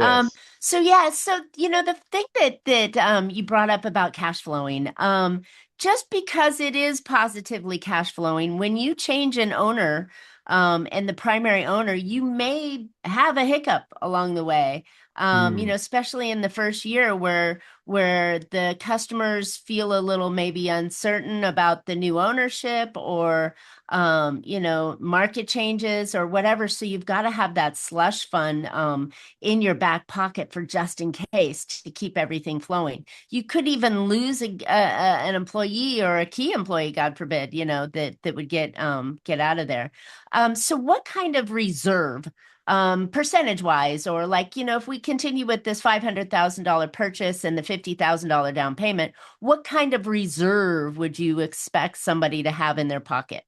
Um, Yes. so the thing that you brought up about cash flowing, just because it is positively cash flowing, when you change an owner, and the primary owner, you may have a hiccup along the way. Mm, Especially in the first year where the customers feel a little maybe uncertain about the new ownership or market changes or whatever. So you've got to have that slush fund in your back pocket for just in case to keep everything flowing. You could even lose an employee or a key employee, God forbid, that would get out of there. So what kind of reserve, percentage wise, or like, if we continue with this $500,000 purchase and the $50,000 down payment, what kind of reserve would you expect somebody to have in their pocket?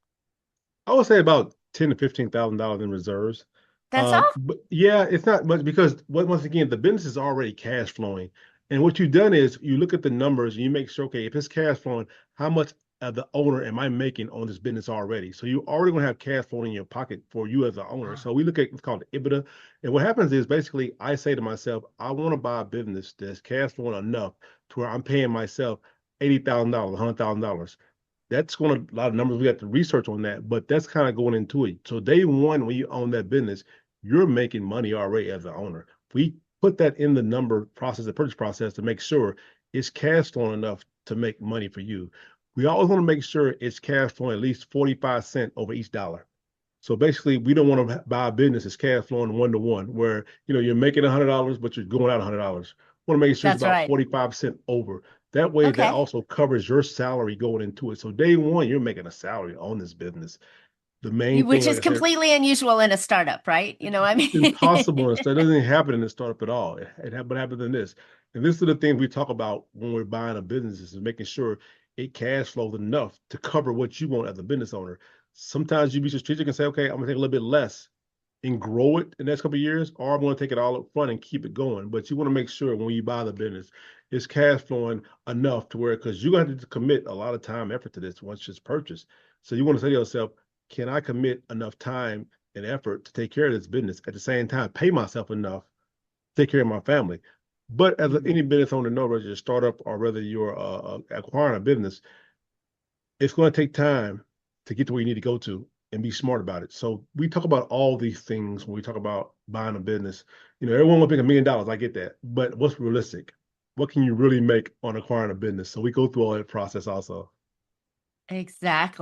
I would say about $10,000 to $15,000 in reserves. That's all. But yeah, it's not much because once again, the business is already cash flowing. And what you've done is you look at the numbers and you make sure, okay, if it's cash flowing, how much of the owner am I making on this business already? So you already going to have cash flowing in your pocket for you as the owner. So we look at it's called EBITDA. And what happens is basically I say to myself, I want to buy a business that's cash flowing enough to where I'm paying myself $80,000, $100,000. That's going to a lot of numbers. We got to research on that, but that's kind of going into it. So day one, when you own that business, you're making money already as an owner. We put that in the number process, the purchase process, to make sure it's cash flowing enough to make money for you. We always want to make sure it's cash flowing at least 45 cents over each dollar. So basically, we don't want to buy a business that's cash flowing 1 to 1, where you're making $100, but you're going out $100. Want to make sure it's That's about right. 45% over. That way, that Okay. also covers your salary going into it. So day one, you're making a salary on this business. The main thing, Which like is I said, completely unusual in a startup, right? I it's mean, impossible and stuff. It doesn't happen in the startup at all. What happens in this. And this is the things we talk about when we're buying a business is making sure it cash flows enough to cover what you want as a business owner. Sometimes you be strategic and say, okay, I'm gonna take a little bit less and grow it in the next couple of years, or I'm going to take it all up front and keep it going. But you want to make sure when you buy the business, it's cash flowing enough to where, because you're going to have to commit a lot of time, effort to this once it's purchased. So you want to say to yourself, can I commit enough time and effort to take care of this business at the same time, pay myself enough to take care of my family? But as Mhm. any business owner knows, whether you're a startup or whether you're acquiring a business, it's going to take time to get to where you need to go to and be smart about it. So we talk about all these things when we talk about buying a business. Everyone will pick $1 million. I get that, but what's realistic? What can you really make on acquiring a business? So we go through all that process also. Exactly.